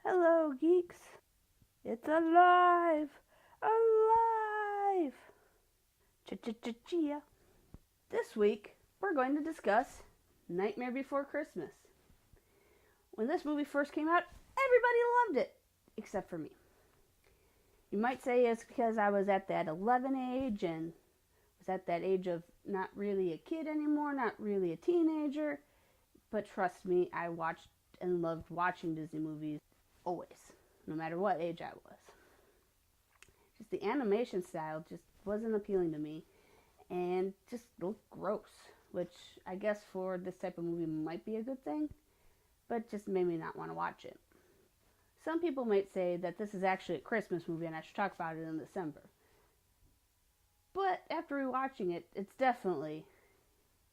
Hello, geeks. It's alive! Alive! Chia. This week, we're going to discuss Nightmare Before Christmas. When this movie first came out, everybody loved it, except for me. You might say it's because I was at that 11 age and was at that age of not really a kid anymore, not really a teenager. But trust me, I watched and loved watching Disney movies always, no matter what age I was. Just the animation style just wasn't appealing to me and just looked gross, which I guess for this type of movie might be a good thing, but just made me not want to watch it. Some people might say that this is actually a Christmas movie and I should talk about it in December. But after rewatching it, it's definitely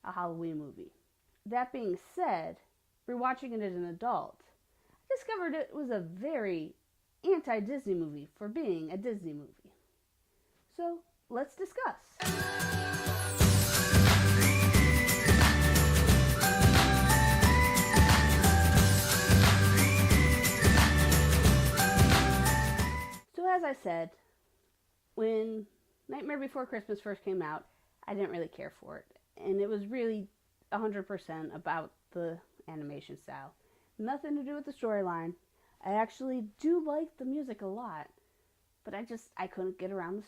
a Halloween movie. That being said, rewatching it as an adult, I discovered it was a very anti-Disney movie for being a Disney movie. So, let's discuss. So as I said, when Nightmare Before Christmas first came out, I didn't really care for it. And it was really 100% about the animation style. Nothing to do with the storyline. I actually do like the music a lot, but I couldn't get around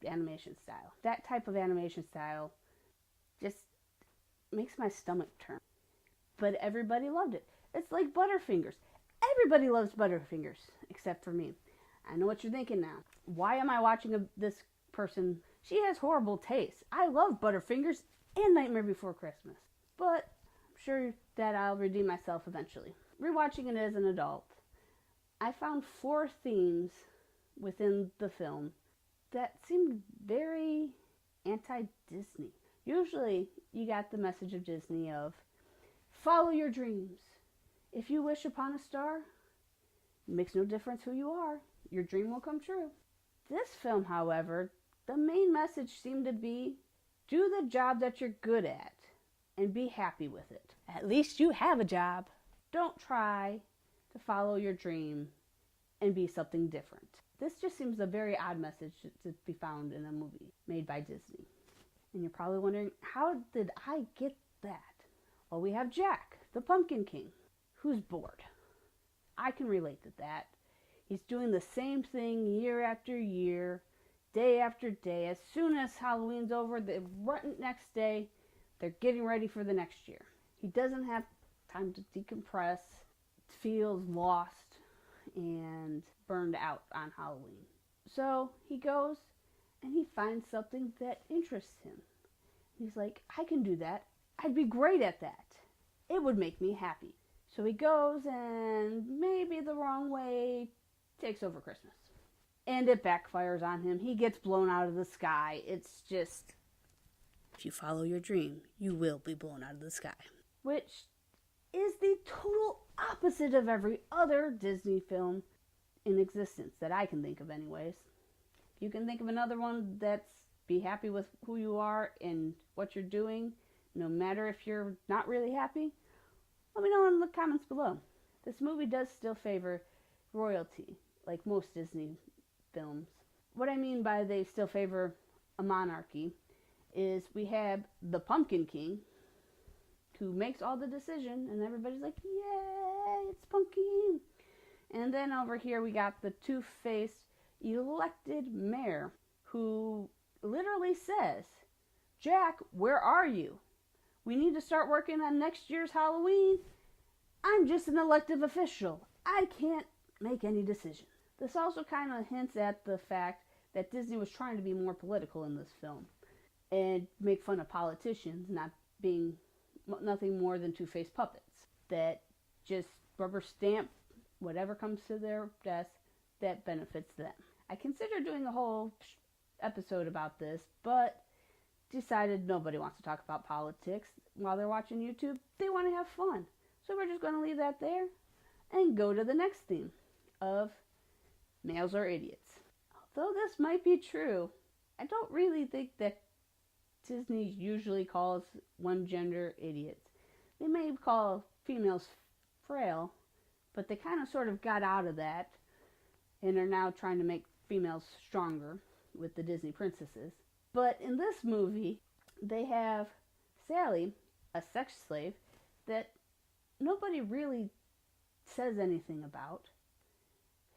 the animation style. That type of animation style just makes my stomach turn. But everybody loved it. It's like Butterfingers. Everybody loves Butterfingers, except for me. I know what you're thinking now. Why am I watching this person? She has horrible taste. I love Butterfingers and Nightmare Before Christmas. But I'm sure that I'll redeem myself eventually. Rewatching it as an adult, I found 4 themes within the film that seemed very anti-Disney. Usually, you got the message of Disney of, follow your dreams. If you wish upon a star, it makes no difference who you are. Your dream will come true. This film, however, the main message seemed to be, do the job that you're good at and be happy with it. At least you have a job. Don't try to follow your dream and be something different. This just seems a very odd message to be found in a movie made by Disney. And you're probably wondering, how did I get that? Well, we have Jack, the Pumpkin King, who's bored. I can relate to that. He's doing the same thing year after year, day after day. As soon as Halloween's over, the next day, they're getting ready for the next year. He doesn't have time to decompress, feels lost and burned out on Halloween. So he goes and he finds something that interests him. He's like, I can do that. I'd be great at that. It would make me happy. So he goes and maybe the wrong way takes over Christmas. And it backfires on him. He gets blown out of the sky. It's just, if you follow your dream, you will be blown out of the sky. Which is the total opposite of every other Disney film in existence that I can think of anyways. If you can think of another one that's be happy with who you are and what you're doing, no matter if you're not really happy, let me know in the comments below. This movie does still favor royalty, like most Disney films. What I mean by they still favor a monarchy is we have the Pumpkin King, who makes all the decision, and everybody's like, yay, it's Pumpkin. And then over here we got the two-faced elected mayor, who literally says, Jack, where are you? We need to start working on next year's Halloween. I'm just an elected official. I can't make any decision. This also kind of hints at the fact that Disney was trying to be more political in this film and make fun of politicians not being nothing more than two-faced puppets that just rubber stamp whatever comes to their desk that benefits them. I considered doing a whole episode about this, but decided nobody wants to talk about politics while they're watching YouTube. They want to have fun. So we're just going to leave that there and go to the next theme of males are idiots. Although this might be true, I don't really think that Disney usually calls one gender idiots. They may call females frail, But they kind of sort of got out of that and are now trying to make females stronger with the Disney princesses. But in this movie, they have Sally, a sex slave, that nobody really says anything about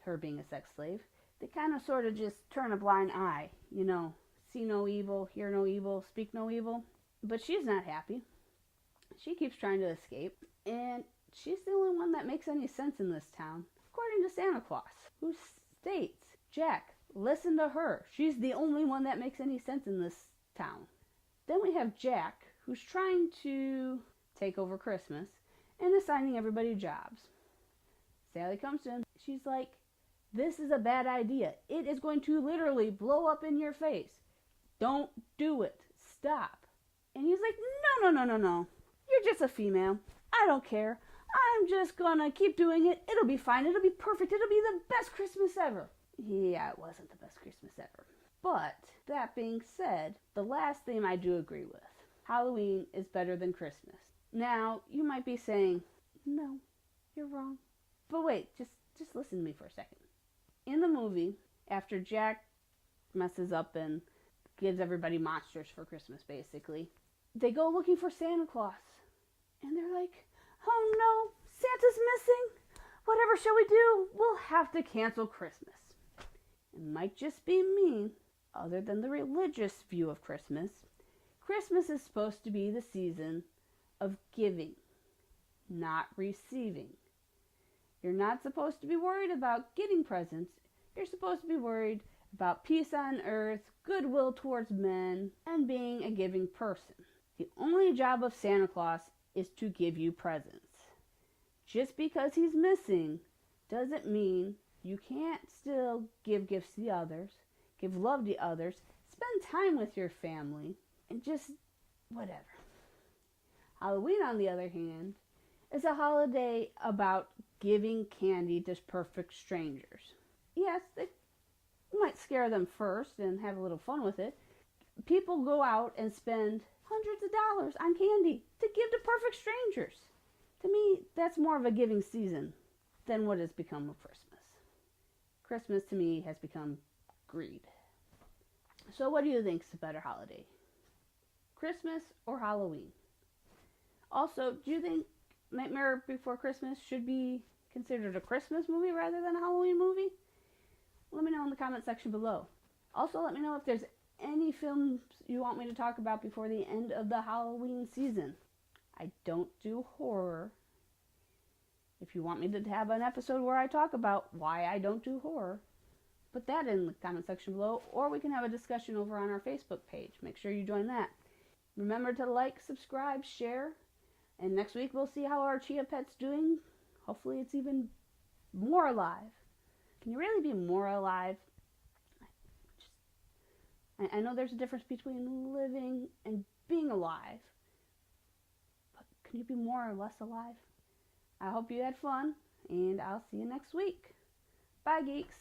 her being a sex slave. They kind of sort of just turn a blind eye, you know, see no evil, hear no evil, speak no evil. But she's not happy. She keeps trying to escape, and she's the only one that makes any sense in this town, according to Santa Claus, who states, Jack, listen to her. She's the only one that makes any sense in this town. Then we have Jack, who's trying to take over Christmas and assigning everybody jobs. Sally comes in. She's like, this is a bad idea. It is going to literally blow up in your face. Don't do it. Stop. And he's like, no. You're just a female. I don't care. I'm just gonna keep doing it. It'll be fine. It'll be perfect. It'll be the best Christmas ever. Yeah, it wasn't the best Christmas ever. But, that being said, the last theme I do agree with. Halloween is better than Christmas. Now, you might be saying, no, you're wrong. But wait, just listen to me for a second. In the movie, after Jack messes up and gives everybody monsters for Christmas, basically, they go looking for Santa Claus. And they're like, oh no, Santa's missing. Whatever shall we do? We'll have to cancel Christmas. It might just be me, other than the religious view of Christmas. Christmas is supposed to be the season of giving, not receiving. You're not supposed to be worried about getting presents. You're supposed to be worried about peace on earth, goodwill towards men, and being a giving person. The only job of Santa Claus is to give you presents. Just because he's missing doesn't mean you can't still give gifts to others, give love to others, spend time with your family, and just whatever. Halloween, on the other hand, is a holiday about giving candy to perfect strangers. Yes, they might scare them first and have a little fun with it. People go out and spend hundreds of dollars on candy to give to perfect strangers. To me, that's more of a giving season than what has become of Christmas. Christmas, to me, has become greed. So what do you think is a better holiday? Christmas or Halloween? Also, do you think Nightmare Before Christmas should be considered a Christmas movie rather than a Halloween movie? Let me know in the comment section below. Also, let me know if there's any films you want me to talk about before the end of the Halloween season. I don't do horror. If you want me to have an episode where I talk about why I don't do horror, put that in the comment section below, or we can have a discussion over on our Facebook page. Make sure you join that. Remember to like, subscribe, share, and next week we'll see how our Chia pet's doing. Hopefully it's even more alive. Can you really be more alive? I know there's a difference between living and being alive, but can you be more or less alive? I hope you had fun, and I'll see you next week. Bye, geeks.